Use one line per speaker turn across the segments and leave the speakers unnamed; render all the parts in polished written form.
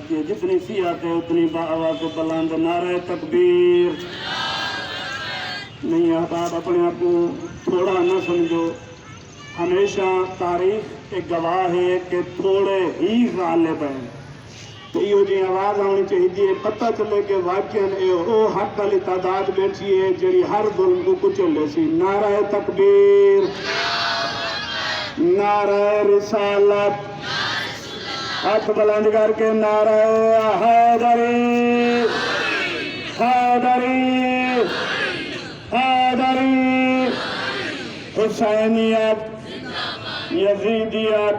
کی جتنی سیاحت ہے اتنی آواز بلند نعرہ تکبیر۔ نہیں احباب، اپنے آپ کو تھوڑا نہ سمجھو، ہمیشہ تاریخ ایک گواہ ہے کہ تھوڑے ہی غالب ہیں۔ تو یہ جی آواز آنی چاہیے، پتہ چلے کہ واقعی وہ حق والی تعداد بیٹھی ہے جڑی ہر ظلم کو کچلے سی۔ نعرہ تکبیر، نعرہ رسالت، ہاتھ بلند کر کے نعرہ حیدری، حیدری، حیدری، حسینیت، یزیدیت،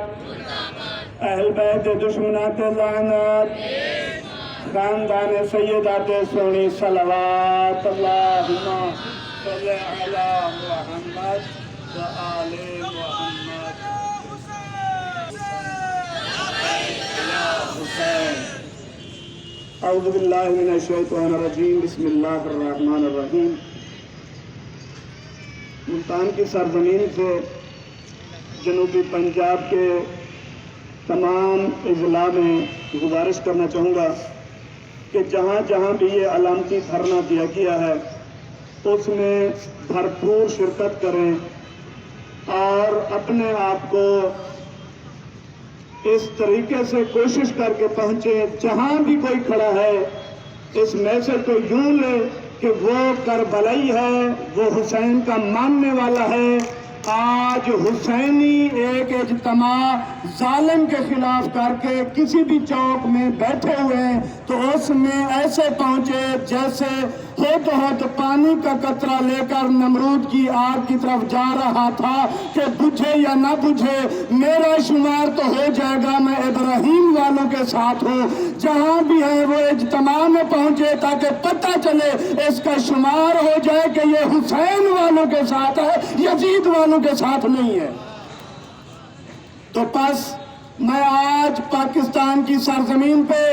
اہل بیت دشمنات لعنت، خاندان سیدات سونی صلوات، اللہم صلی علی محمد و آل محمد۔ اعوذ باللہ من الشیطان الرجیم، بسم اللہ الرحمن الرحیم۔ ملتان کی سرزمین سے جنوبی پنجاب کے تمام اضلاع میں گزارش کرنا چاہوں گا کہ جہاں جہاں بھی یہ علامتی دھرنا دیا گیا ہے اس میں بھرپور شرکت کریں اور اپنے آپ کو اس طریقے سے کوشش کر کے پہنچے جہاں بھی کوئی کھڑا ہے اس میسج کو یوں لے کہ وہ کربلائی ہے، وہ حسین کا ماننے والا ہے۔ آج حسینی ایک اجتماع ظالم کے خلاف کر کے کسی بھی چوک میں بیٹھے ہوئے ہیں تو اس میں ایسے پہنچے جیسے ہوت پانی کا قطرہ لے کر نمرود کی آگ کی طرف جا رہا تھا کہ بجھے یا نہ بجھے میرا شمار تو ہو جائے گا، میں ابراہیم والوں کے ساتھ ہوں۔ جہاں بھی ہے وہ اجتماع میں پہنچے تاکہ پتہ چلے، اس کا شمار ہو جائے کہ یہ حسین والوں کے ساتھ ہے، یزید والوں کے ساتھ نہیں ہے۔ تو پس میں آج پاکستان کی سرزمین پہ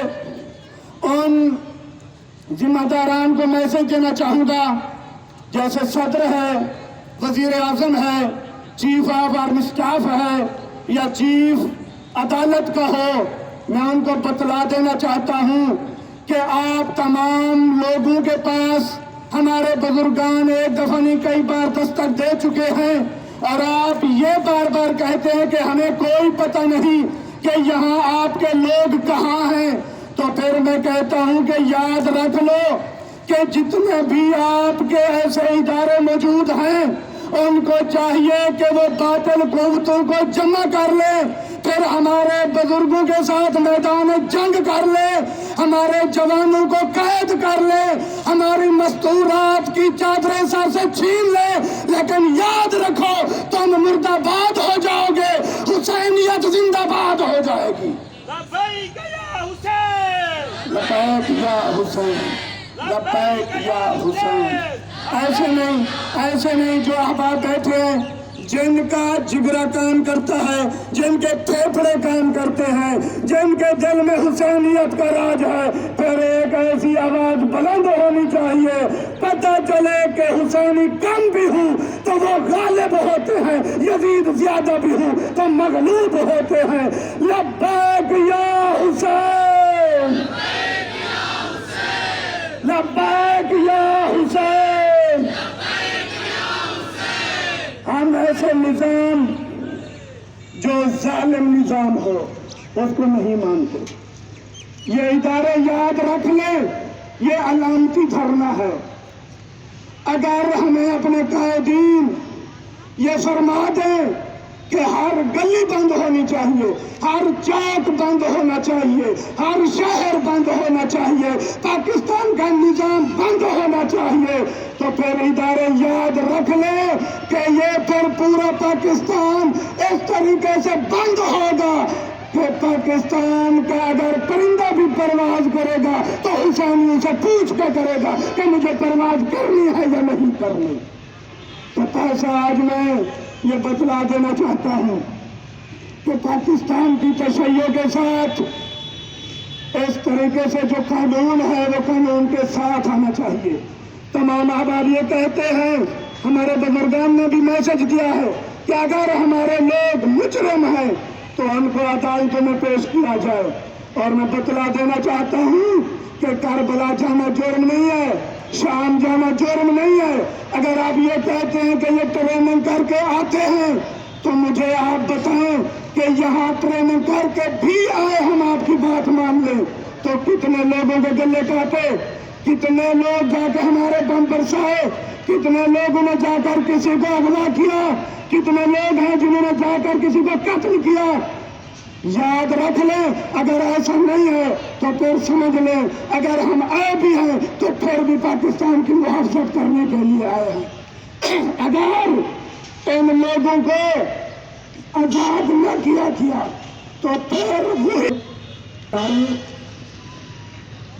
ان ذمہ داران کو میسج دینا چاہوں گا، جیسے صدر ہے، وزیر اعظم ہے، چیف آف آرمی اسٹاف ہے یا چیف عدالت کا ہو، میں ان کو بتلا دینا چاہتا ہوں کہ آپ تمام لوگوں کے پاس ہمارے بزرگان ایک دفعہ نہیں کئی بار دستک دے چکے ہیں اور آپ یہ بار بار کہتے ہیں کہ ہمیں کوئی پتہ نہیں کہ یہاں آپ کے لوگ کہاں ہیں۔ تو پھر میں کہتا ہوں کہ یاد رکھ لو کہ جتنے بھی آپ کے ایسے ادارے موجود ہیں ان کو چاہیے کہ وہ باطل قوتوں کو جمع کر لیں، پھر ہمارے بزرگوں کے ساتھ میدان جنگ کر لیں، ہمارے جوانوں کو قید کر لیں، ہماری مستورات کی چادریں سر سے چھین لیں، لیکن یاد رکھو تم مردہ باد ہو جاؤ گے، حسینیت زندہ باد ہو جائے گی۔
لبیک یا حسین،
لبیک یا حسین، لبیک یا حسین۔ ایسے نہیں جو احباب بیٹھے ہیں جن کا جگرہ کام کرتا ہے، جن کے پھیپھڑے کام کرتے ہیں، جن کے دل میں حسینیت کا راج ہے، پھر ایک ایسی آواز بلند ہونی چاہیے، پتہ چلے کہ حسینی کم بھی ہوں تو وہ غالب ہوتے ہیں، یزید زیادہ بھی ہوں تو مغلوب ہوتے ہیں۔ لبیک یا حسین، لبیک یا حسین۔ ہم ایسے نظام جو ظالم نظام ہو اس کو نہیں مانتے۔ یہ ادارے یاد رکھ لیں، یہ علامتی دھرنا ہے۔ اگر ہمیں اپنے قائدین یہ فرما دیں کہ ہر گلی بند ہونی چاہیے، ہر چوک بند ہونا چاہیے، ہر شہر بند ہونا چاہیے، پاکستان کا نظام بند ہونا چاہیے، تو پھر ادارے یاد رکھ لیں کہ یہ پھر پورا پاکستان اس طریقے سے بند ہوگا کہ پاکستان کا اگر پرندہ بھی پرواز کرے گا تو حسینیوں سے پوچھ کے کرے گا کہ مجھے پرواز کرنی ہے یا نہیں کرنی۔ تو پیسہ آج میں یہ بتلا دینا چاہتا ہوں کہ پاکستان کی تشیع کے ساتھ اس طریقے سے جو قانون ہے وہ قانون کے ساتھ آنا چاہیے۔ تمام احباب یہ کہتے ہیں، ہمارے بزرگان نے بھی میسج دیا ہے کہ کہ اگر ہمارے لوگ مجرم ہیں تو ان کو عدالتوں میں پیش کیا جائے، اور میں بتلا دینا چاہتا ہوں کہ کربلا جانا جرم نہیں ہے، شام جانا جرم نہیں ہے۔ اگر آپ یہ کہتے ہیں کہ یہ ٹریننگ کر کے آتے ہیں تو مجھے آپ بتائیں کہ یہاں ٹریننگ کر کے بھی آئے ہم آپ کی بات مان لیں تو کتنے لوگوں کے گلے کاٹے، کتنے لوگ جا کے ہمارے بم برسائے، کتنے لوگوں نے جا کر کسی کو اغوا کیا، کتنے لوگ ہیں جنہوں نے جا کر کسی کو قتل کیا۔ یاد رکھ لیں، اگر ایسا نہیں ہے تو پھر سمجھ لیں اگر ہم آئے بھی ہیں تو پھر بھی پاکستان کی محافظت کرنے کے لیے آئے ہیں۔ اگر ان لوگوں کو آزاد نہ کیا تو پھر وہ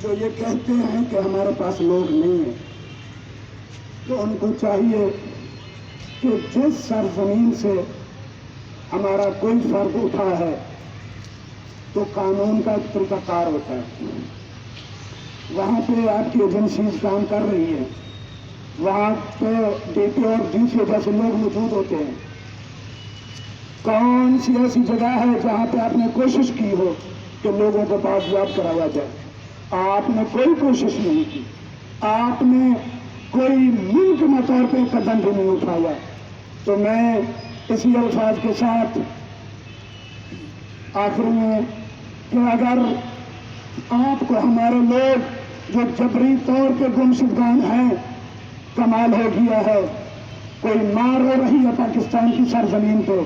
جو یہ کہتے ہیں کہ ہمارے پاس لوگ نہیں ہیں، تو ان کو چاہیے کہ جس سرزمین سے ہمارا کوئی فرد اٹھا ہے تو قانون کا ایک طریقہ کار ہوتا ہے، وہاں پہ آپ کی ایجنسیز کام کر رہی ہیں، وہاں پہ ڈی پی اور ڈی سی جیسے لوگ موجود ہوتے ہیں۔ کون سی ایسی جگہ ہے جہاں پہ آپ نے کوشش کی ہو کہ لوگوں کو بازیاب کرایا جائے؟ آپ نے کوئی کوشش نہیں کی، آپ نے کوئی ممکنہ طور پہ قدم بھی نہیں اٹھایا۔ تو میں اسی الفاظ کے ساتھ آخر میں کہ اگر آپ کو ہمارے لوگ جو جبری طور پہ گمشدگان ہیں کمال ہو گیا ہے، کوئی ماں رو رہی ہے پاکستان کی سرزمین پہ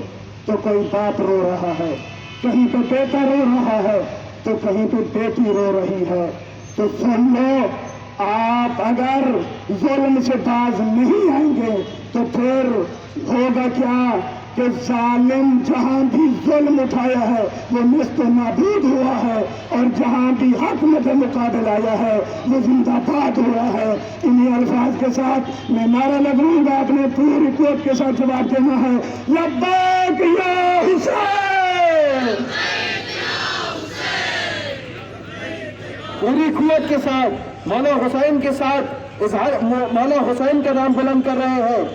تو کوئی باپ رو رہا ہے، کہیں پہ بیٹا رو رہا ہے تو کہیں پہ بیٹی رو رہی ہے، تو سن لو آپ اگر ظلم سے باز نہیں آئیں گے تو پھر ہوگا کیا کہ ظالم جہاں بھی ظلم اٹھایا ہے وہ نیست و نابود ہوا ہے، اور جہاں بھی حق میں مقابل آیا ہے وہ زندہ باد ہوا ہے۔ انہی الفاظ کے ساتھ میں نعرہ لگاؤں گا، اپنے پوری قوت کے ساتھ جواب دینا ہے، لبیک یا حسین،
پوری قوت کے ساتھ مولا حسین کے ساتھ مولا حسین کا نام بلند کر رہے ہیں۔